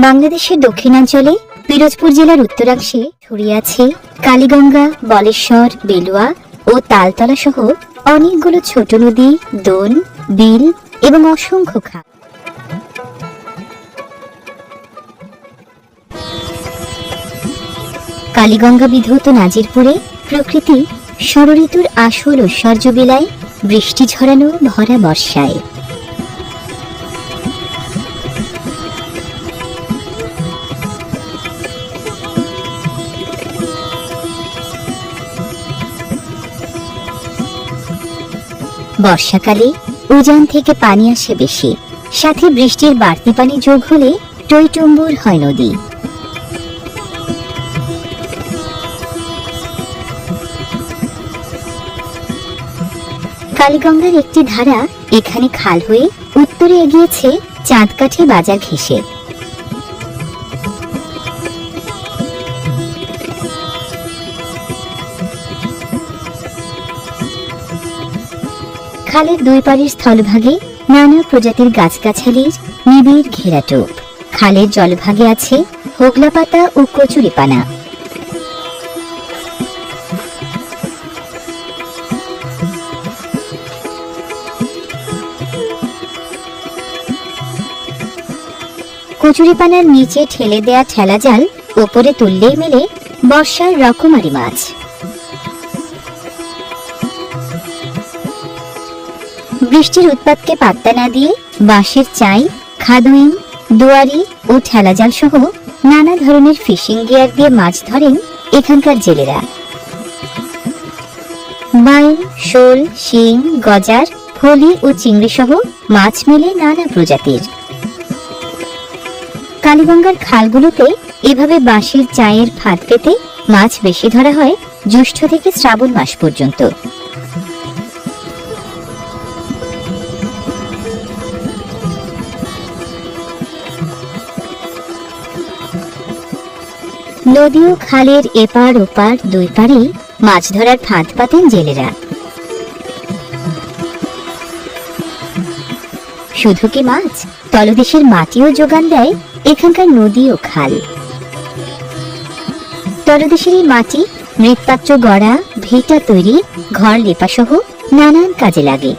বাংলাদেশের দক্ষিণাঞ্চলে পিরোজপুর জেলার উত্তরাংশে ছড়িয়ে আছে কালীগঙ্গা, বলেশ্বর, বেলুয়া ও তালতলা সহ অনেকগুলো ছোট নদী, দোন, বিল এবং অসংখ্য খাল। কালীগঙ্গা বিধৌত নাজিরপুরে প্রকৃতি ষড়ঋতুর আসল ঐশ্বর্য বিলায় বৃষ্টি ঝরানো ভরা বর্ষায়। বর্ষাকালে উজান থেকে পানি আসে বেশি, সাথে বৃষ্টির বাড়তি পানি যোগ হলে টইটুম্বুর হয় নদী। কালীগঙ্গার একটি ধারা এখানে খাল হয়ে উত্তরে এগিয়েছে চাঁদকাঠি বাজার ঘেঁষে। খালের দুই পাড়ের স্থলভাগে নানা প্রজাতির গাছগাছালির নিবিড় ঘেরাটোপ। খালের জলভাগে আছে হোগলা পাতা ও কচুরিপানা। কচুরিপানার নিচে ঠেলে দেয়া ঠেলা জাল ওপরে তুললেই মেলে বর্ষার রকমারি মাছ। বৃষ্টির উৎপাতকে পাত্তা না দিয়ে বাঁশের চাই, খাদুইন, দুয়ারি ও ঠেলাজাল সহ নানা ধরনের ফিশিং গিয়ার দিয়ে মাছ ধরেন এখানকার জেলেরা। বাইল, শোল, শিং, গজার, ফলি ও চিংড়ি সহ মাছ মেলে নানা প্রজাতির। কালীগঙ্গার খালগুলোতে এভাবে বাঁশের চায়ের ফাঁদ পেতে মাছ বেশি ধরা হয় জ্যৈষ্ঠ থেকে শ্রাবণ মাস পর্যন্ত। নদী ও খালের এপার ওপার দুই পাড়ে মাছ ধরার ফাঁদ পাতেন জেলেরা। শুধু কি মাছ, তলদেশের মাটিও যোগান দেয় এখানকার নদী ও খাল। তলদেশের এই মাটি মৃৎপাত্র গড়া, ভিটা তৈরি, ঘর লেপা সহ নানান কাজে লাগে।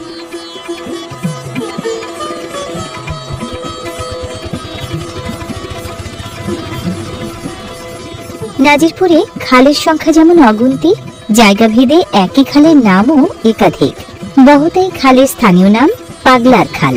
নাজিরপুরে খালের সংখ্যা যেমন অগুন্তি, জায়গা ভেদে একই খালের নামও একাধিক। বহুতাই খালের স্থানীয় নাম পাগলার খাল।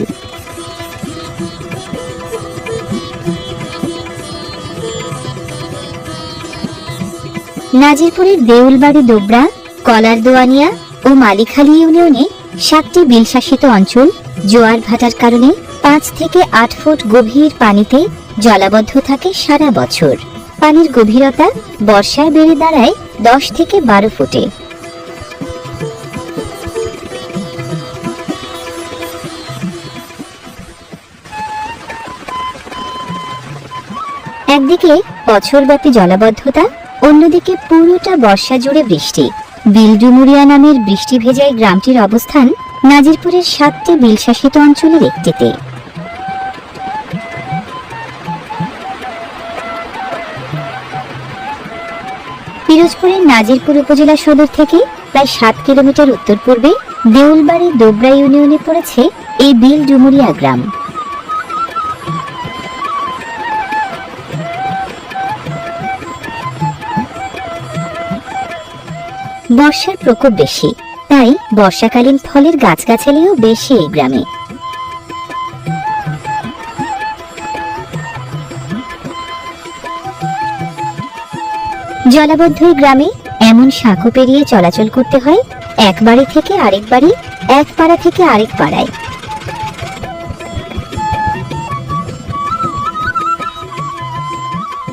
নাজিরপুরের দেউলবাড়ি, দোবরা, কলার দোয়ানিয়া ও মালিখালী ইউনিয়নে 7টি বিল শাসিত অঞ্চল জোয়ার ভাটার কারণে 5 থেকে 8 ফুট গভীর পানিতে জলাবদ্ধ থাকে সারা বছর। পানির গভীরতা বর্ষায় বেড়ে দাঁড়ায় 10 থেকে 12 ফুটে। একদিকে বছরব্যাপী জলাবদ্ধতা, অন্যদিকে পুরোটা বর্ষা জুড়ে বৃষ্টি। বিলডুমুরিয়া নামের বৃষ্টি ভেজায় গ্রামটির অবস্থান নাজিরপুরের 7টি বিল শাসিত অঞ্চলের একটিতে। পিরোজপুরের নাজিরপুর উপজেলা সদর থেকে প্রায় 7 কিলোমিটার উত্তর পূর্বে দেউলবাড়ি, দোবরা ইউনিয়নে পড়েছে এই বিলডুমুরিয়া গ্রাম। বর্ষার প্রকোপ বেশি, তাই বর্ষাকালীন ফলের গাছগাছালিও বেশি এই গ্রামে। জলাবদ্ধ এই গ্রামে এমন সাঁকো পেরিয়ে চলাচল করতে হয় এক বাড়ি থেকে আরেক বাড়ি, এক পাড়া থেকে আরেক পাড়ায়।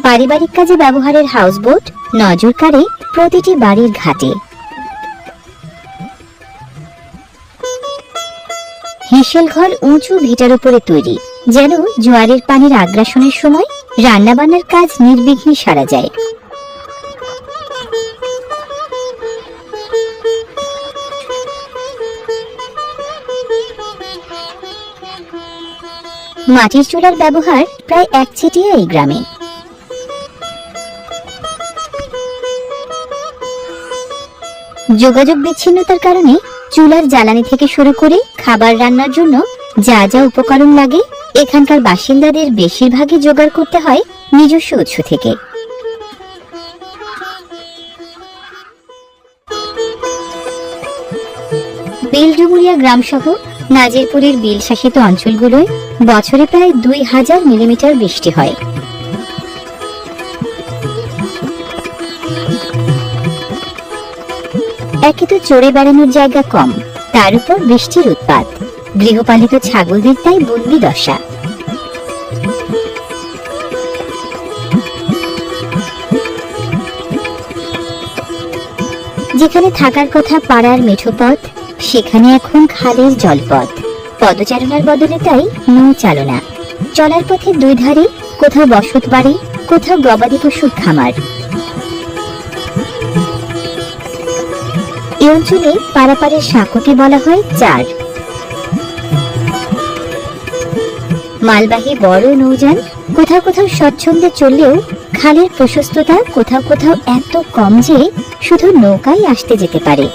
পারিবারিক কাজে ব্যবহারের হাউসবোট নজর কাড়ে প্রতিটি বাড়ির ঘাটে। হেঁসেল ঘর উঁচু ভিটার উপরে তৈরি, যেন জোয়ারের পানির আগ্রাসনের সময় রান্নাবান্নার কাজ নির্বিঘ্নে সারা যায়। মাটির চুলার ব্যবহার প্রায় একচেটিয়া এই গ্রামে। যোগাযোগ বিচ্ছিন্নতার কারণে চুলার জ্বালানি থেকে শুরু করে খাবার রান্নার জন্য যা যা উপকরণ লাগে এখানকার বাসিন্দাদের বেশিরভাগই জোগাড় করতে হয় নিজস্ব উৎস থেকে। বিলডুমুরিয়া গ্রাম সহ নাজিরপুরের বিল শাসিত অঞ্চলগুলোয় বছরে প্রায় 2000 মিলিমিটার বৃষ্টি হয়। একে তো চড়ে বেড়ানোর জায়গা কম, তার উপর বৃষ্টির উৎপাত, গৃহপালিত ছাগলদের তাই বন্দি দশা। যেখানে থাকার কথা পাড়ার মেঠো পথ, সেখানে এখন খালের জলপথ। পদচারণার বদলে তাই নৌ চালনা। চলার পথে দুই ধারে কোথাও বসত বাড়ি, কোথাও গবাদি পশুর খামার। এই অঞ্চলে পারাপারের সাঁকোকে বলা হয় চার। মালবাহী বড় নৌযান কোথাও কোথাও স্বচ্ছন্দে চললেও খালের প্রশস্ততা কোথাও কোথাও এত কম যে শুধু নৌকাই আসতে যেতে পারে।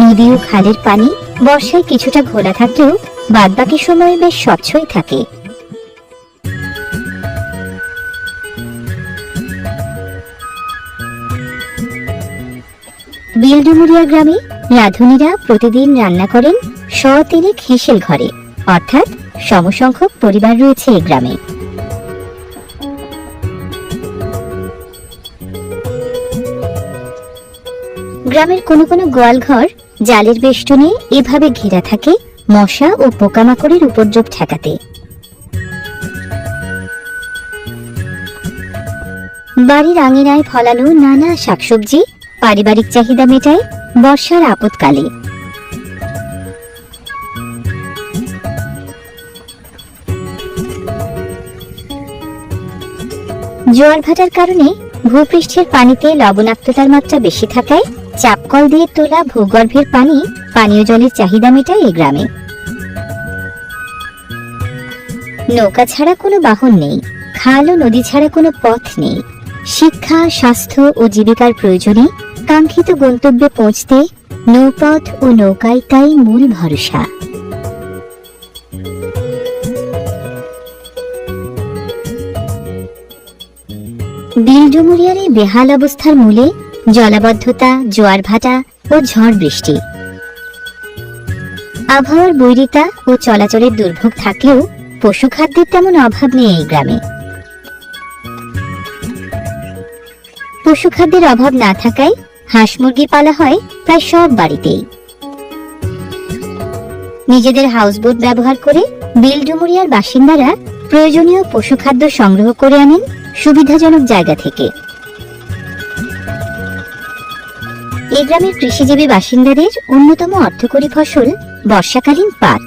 নদী ও খালের পানি বর্ষায় কিছুটা ঘোলা থাকলেও বাদবাকি সময় বেশ স্বচ্ছই থাকে। বিলডুমুরিয়া গ্রামে রাঁধুনিরা প্রতিদিন রান্না করেন 100 হেঁসেল ঘরে, অর্থাৎ সমসংখ্যক পরিবার রয়েছে এই গ্রামে। গ্রামের কোনো কোনো গোয়াল ঘর জালের বেষ্টনে এভাবে ঘেরা থাকে মশা ও পোকামাকড়ের উপদ্রব ঠেকাতে। বাড়ির আঙিনায় ফলানো নানা শাকসবজি পারিবারিক চাহিদা মেটায় বর্ষার আপদকালে। জোয়ার ভাটার কারণে ভূপৃষ্ঠের পানিতে লবণাক্ততার মাত্রা বেশি থাকায় চাপকল দিয়ে তোলা ভূগর্ভের পানি পানীয় জলের চাহিদা মেটায় এই গ্রামে। নৌকা ছাড়া কোনো বাহন নেই, খাল ও নদী ছাড়া কোনো পথ নেই। শিক্ষা, স্বাস্থ্য ও জীবিকার প্রয়োজনে কাঙ্ক্ষিত গন্তব্যে পৌঁছতে নৌপথ ও নৌকাই তাই মূল ভরসা। বিলডুমুরিয়ার এই বেহাল অবস্থার মূলে জলাবদ্ধতা, জোয়ার ভাটা ও ঝড় বৃষ্টি। আবহাওয়ার বৈরিতা ও চলাচলের দুর্ভোগ থাকলেও পশুখাদ্যের তেমন অভাব নেই এই গ্রামে। পশুখাদ্যের অভাব না থাকায় হাঁস মুরগি পালা হয় প্রায় সব বাড়িতেই। নিজেদের হাউসবোট ব্যবহার করে বিলডুমুরিয়ার বাসিন্দারা প্রয়োজনীয় পশুখাদ্য সংগ্রহ করে আনেন সুবিধাজনক জায়গা থেকে। এই গ্রামের কৃষিজীবী বাসিন্দাদের অন্যতম অর্থকরী ফসল বর্ষাকালীন পাট।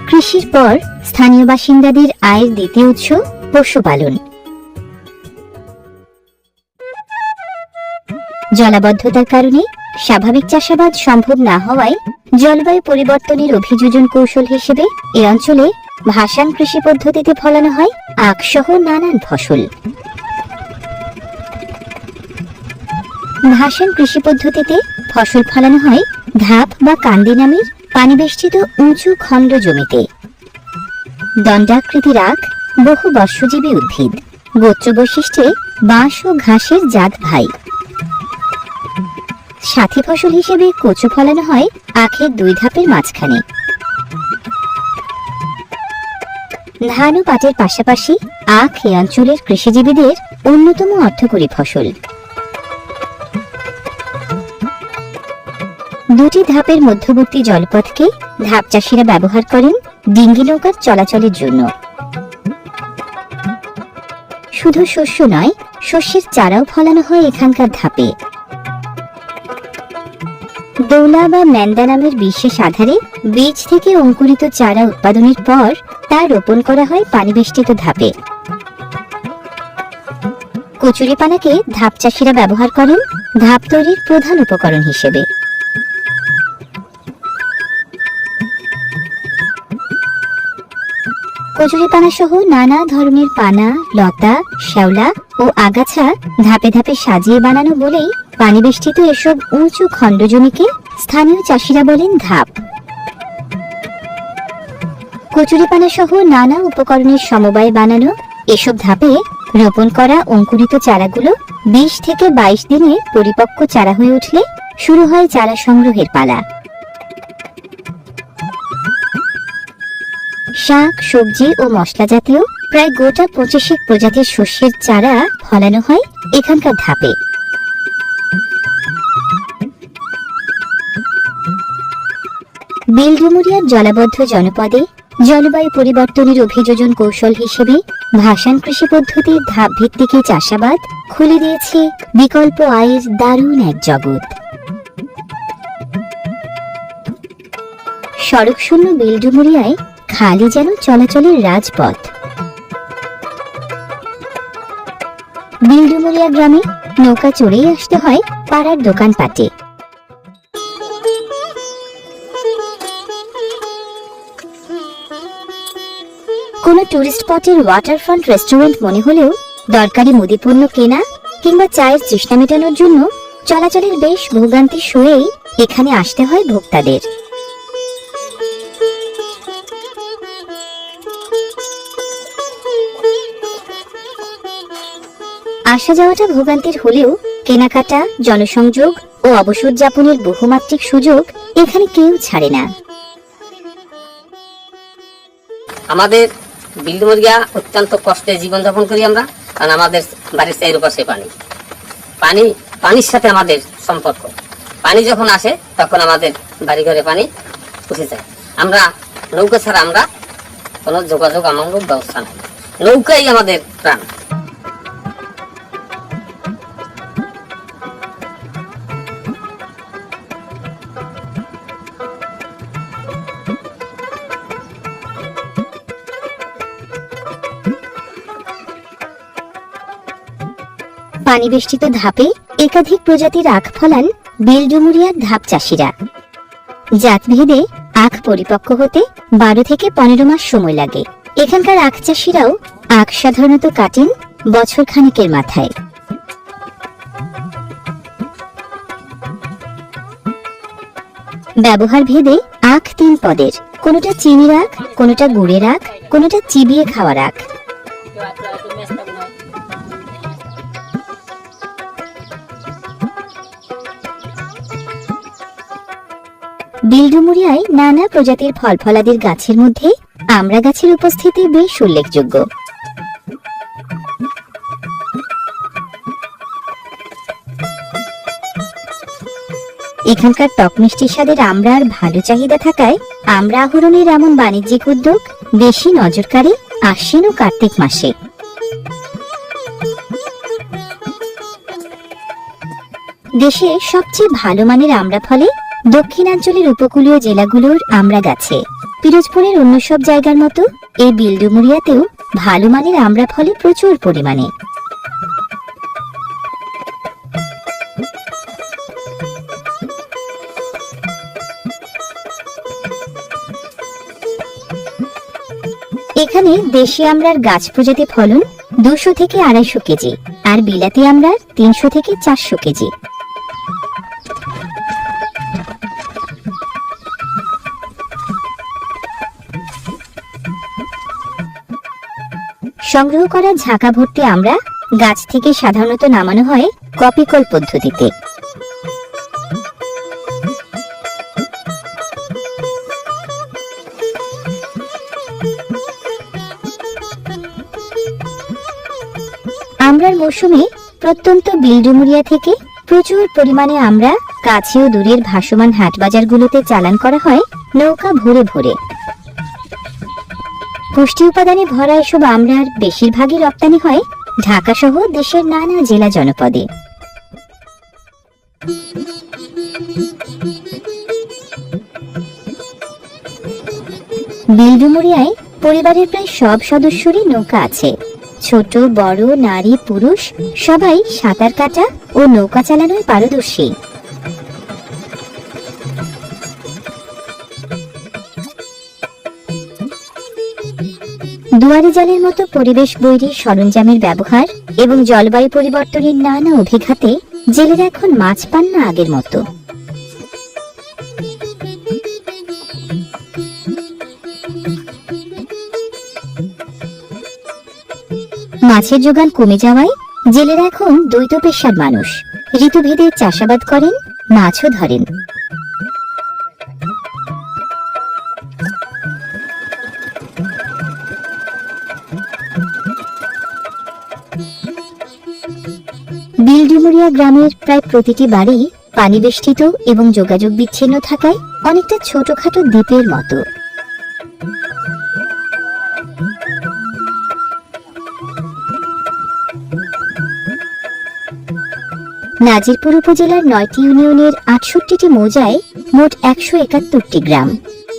কৃষির পর স্থানীয় বাসিন্দাদের আয়ের দ্বিতীয় উৎস পশুপালন। জলাবদ্ধতার কারণে স্বাভাবিক চাষাবাদ সম্ভব না হওয়ায় জলবায়ু পরিবর্তনের অভিযোজন কৌশল হিসেবে এই অঞ্চলে ভাসান কৃষি পদ্ধতিতে ফলানো হয় আখ সহ নানান ফসল। ভাসান কৃষি পদ্ধতিতে ফসল ফলানো হয় ধাপ বা কান্দি নামের পানিবেষ্টিত উঁচু খণ্ড জমিতে। দণ্ডাকৃতির আখ বহু বর্ষজীবী উদ্ভিদ, গোত্র বৈশিষ্ট্যে বাঁশ ও ঘাসের জাত ভাই। সাথী ফসল হিসেবে কচু ফলানো হয় আখের 2 ধাপের মাঝখানে। ধান ও পাটের পাশাপাশি আখ এই অঞ্চলের কৃষিজীবীদের অন্যতম অর্থকরী ফসল। 2টি ধাপের মধ্যবর্তী জলপথকে ধাপ চাষীরা ব্যবহার করেন ডিঙ্গি নৌকার চলাচলের জন্য। শুধু শস্য নয়, শস্যের চারাও ফলানো হয় এখানকার ধাপে। দৌলা বা ম্যান্দা নামের বিশেষ আধারে বীজ থেকে অঙ্কুরিত চারা উৎপাদনের পর তা রোপণ করা হয় পানিবেষ্টিত ধাপে। কচুরিপানাকে ধাপ চাষিরা ব্যবহার করেন ধাপ তৈরির প্রধান উপকরণ হিসেবে। কচুরিপানা সহ নানা ধরনের পানা, লতা, শ্যাওলা ও আগাছা ধাপে ধাপে সাজিয়ে বানানো বলেই পানি বেষ্টিত এসব উঁচু খণ্ড জমিকে স্থানীয় চাষিরা বলেন ধাপ। কচুরিপানা সহ নানা উপকরণের সমবায়ে বানানো এসব ধাপে রোপণ করা অঙ্কুরিত চারাগুলো 20 থেকে 22 দিনে পরিপক্ক চারা হয়ে উঠলে শুরু হয় চারা সংগ্রহের পালা। শাক, সবজি ও মশলা জাতীয় প্রায় গোটা 25 প্রজাতির শস্যের চারা ফলানো হয় এখানকার ধাপে। বিলডুমুরিয়ার জলাবদ্ধ জনপদে জলবায়ু পরিবর্তনের অভিযোজন কৌশল হিসেবে ভাসান কৃষি পদ্ধতির ধাপ ভিত্তিক চাষাবাদ খুলে দিয়েছে বিকল্প আয়ের দারুণ এক জগৎ। সড়ক শূন্য বিলডুমুরিয়ায় খালি যেন চলাচলের রাজপথ। বিলডুমুরিয়া গ্রামে নৌকা চড়েই আসতে হয় পাড়ার দোকানপাটে। কোনো টুরিস্ট স্পটের ওয়াটারফ্রন্ট রেস্টুরেন্ট মনে হলেও দরকারি মুদিপণ্য কেনা কিংবা চায়ের তৃষ্ণা মেটানোর জন্য চলাচলের বেশ ভোগান্তি সয়েই এখানে আসতে হয় ভোক্তাদের। আসা যাওয়াটা ভোগান্তির হলেও কেনাকাটা, জনসংযোগ ও অবসর যাপনের বহুমাত্রিক সুযোগ এখানে কেউ ছাড়ে না। আমাদের বিলডুমুরিয়া অত্যন্ত কষ্টে জীবনযাপন করি আমরা, কারণ আমাদের বাড়ির চারিপাশে পানির সাথে আমাদের সম্পর্ক। পানি যখন আসে তখন আমাদের বাড়ি ঘরে পানি উঠে যায়। আমরা নৌকা ছাড়া আমরা কোনো যোগাযোগ আমাদের ব্যবস্থা নাই, নৌকাই আমাদের প্রাণ। পানি বেষ্টিত ধাপে একাধিক প্রজাতির আখ ফলান বিলডুমুরিয়ার ধাপ চাষিরা। জাতভেদে আখ পরিপক্ক হতে 12 থেকে 15 মাস সময় লাগে। এখানকার আখ চাষিরাও আখ সাধারণত কাটেন বছর খানেকের মাথায়। ব্যবহার ভেদে আখ 3 পদের, কোনোটা চিনির আখ, কোনোটা গুড়ের আখ, কোনোটা চিবিয়ে খাওয়ার আখ। বিলডুমুরিয়ায় নানা প্রজাতির ফল ফলাদির গাছের মধ্যে আমড়া গাছের উপস্থিতি বেশ উল্লেখযোগ্য। এখানকার টক মিষ্টি স্বাদের আমড়ার ভালো চাহিদা থাকায় আমড়া আহরণের এমন বাণিজ্যিক উদ্যোগ বেশি নজর কাড়ে আশ্বিন ও কার্তিক মাসে। দেশে সবচেয়ে ভালো মানের আমড়া ফলে দক্ষিণাঞ্চলের উপকূলীয় জেলাগুলোর আমড়া গাছে। পিরোজপুরের অন্য সব জায়গার মতো এই বিলডুমুরিয়াতেও ভালো মানের আমড়া ফলে প্রচুর পরিমাণে। এখানে দেশি আমড়ার গাছ প্রজাতি ফলন 200 থেকে 250 কেজি, আর বিলাতি আমড়ার 300 থেকে 400 কেজি। সংগ্রহ করা ঝাঁকা ভর্তি আমড়া গাছ থেকে সাধারণত নামানো হয় কপিকল পদ্ধতিতে। আমড়ার মৌসুমে প্রত্যন্ত বিলডুমুরিয়া থেকে প্রচুর পরিমাণে আমড়া কাছে ও দূরের ভাসমান হাট বাজারগুলোতে চালান করা হয় নৌকা ভরে ভরে। পুষ্টি উপাদানে ভরা এসব আমড়ার বেশিরভাগই রপ্তানি হয় ঢাকা সহ দেশের নানা জেলা জনপদে। বিলডুমুরিয়ায় পরিবারের প্রায় সব সদস্যরই নৌকা আছে। ছোট বড় নারী পুরুষ সবাই সাঁতার কাটা ও নৌকা চালানোয় পারদর্শী। দুয়ারে জালের মতো পরিবেশ বৈরী সরঞ্জামের ব্যবহার এবং জলবায়ু পরিবর্তনের নানা অভিঘাতে জেলেরা এখন মাছ পান না আগের মতো। মাছের যোগান কমে যাওয়ায় জেলেরা এখন দ্বৈত পেশার মানুষ। ঋতুভেদে চাষাবাদ করেন, মাছও ধরেন। বিলডুমুরিয়া গ্রামের প্রায় প্রতিটি বাড়ি পানি বেষ্টিত এবং যোগাযোগ বিচ্ছিন্ন থাকায় অনেকটা ছোটখাটো দ্বীপের মতো। নাজিরপুর উপজেলার 9টি ইউনিয়নের 68টি মৌজায় মোট 171টি গ্রাম।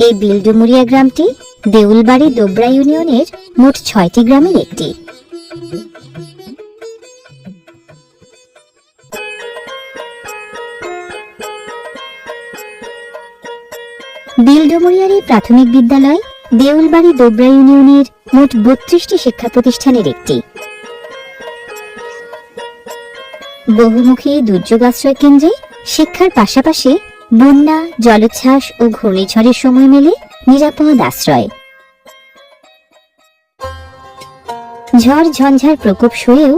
এই বিলডুমুরিয়া গ্রামটি দেউলবাড়ি দোবরা ইউনিয়নের মোট 6টি গ্রামের একটি। বিলডুমুরিয়ার এই প্রাথমিক বিদ্যালয় দেউলবাড়ি দোবরা ইউনিয়নের মোট 32টি শিক্ষা প্রতিষ্ঠানের একটি। বহুমুখী দুর্যোগ আশ্রয় কেন্দ্রে শিক্ষার পাশাপাশি বন্যা, জলোচ্ছ্বাস ও ঘূর্ণিঝড়ের সময় মেলে নিরাপদ আশ্রয়। ঝড় ঝঞ্ঝার প্রকোপ সয়েও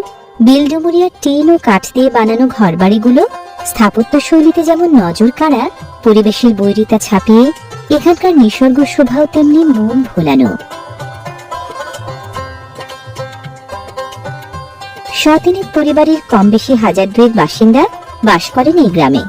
বিলডুমুরিয়ার টিন ও কাঠ দিয়ে বানানো ঘরবাড়িগুলো স্থাপত্য শৈলীতে যেমন নজর কাড়া, পরিবেশের বৈরিতা ছাপিয়ে এখানকার নিসর্গ শোভাও তেমনি মন ভোলানো। শতিনিক পরিবারের কম বেশি 1002 বাসিন্দা বাস করেন এই গ্রামে।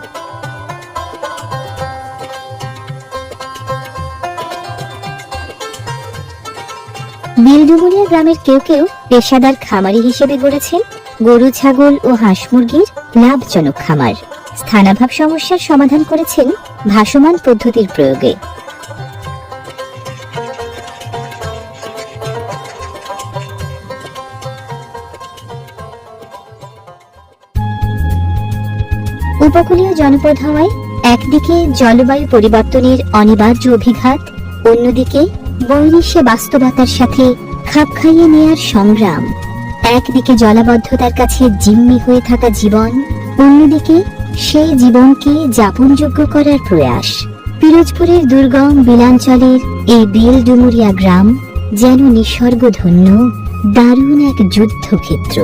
বিলডুমুরিয়া গ্রামের কেউ কেউ পেশাদার খামারি হিসেবে গড়েছেন গরু, ছাগল ও হাঁস মুরগির লাভজনক খামার। স্থানাভাব সমস্যার সমাধান করেছেন ভাসমান পদ্ধতির প্রয়োগে। উপকূলীয় জনপদ হওয়ায় একদিকে জলবায়ু পরিবর্তনের অনিবার্য অভিঘাত, অন্যদিকে বৈরিশে বাস্তবতার সাথে খাপ খাইয়ে নেয়ার সংগ্রাম। একদিকে জলাবদ্ধতার কাছে জিম্মি হয়ে থাকা জীবন, অন্যদিকে সেই জীবনকে যাপনযোগ্য করার প্রয়াস। পিরোজপুরের দুর্গম বিলাঞ্চলের এই বিলডুমুরিয়া গ্রাম যেন নিসর্গধন্য দারুণ এক যুদ্ধক্ষেত্র।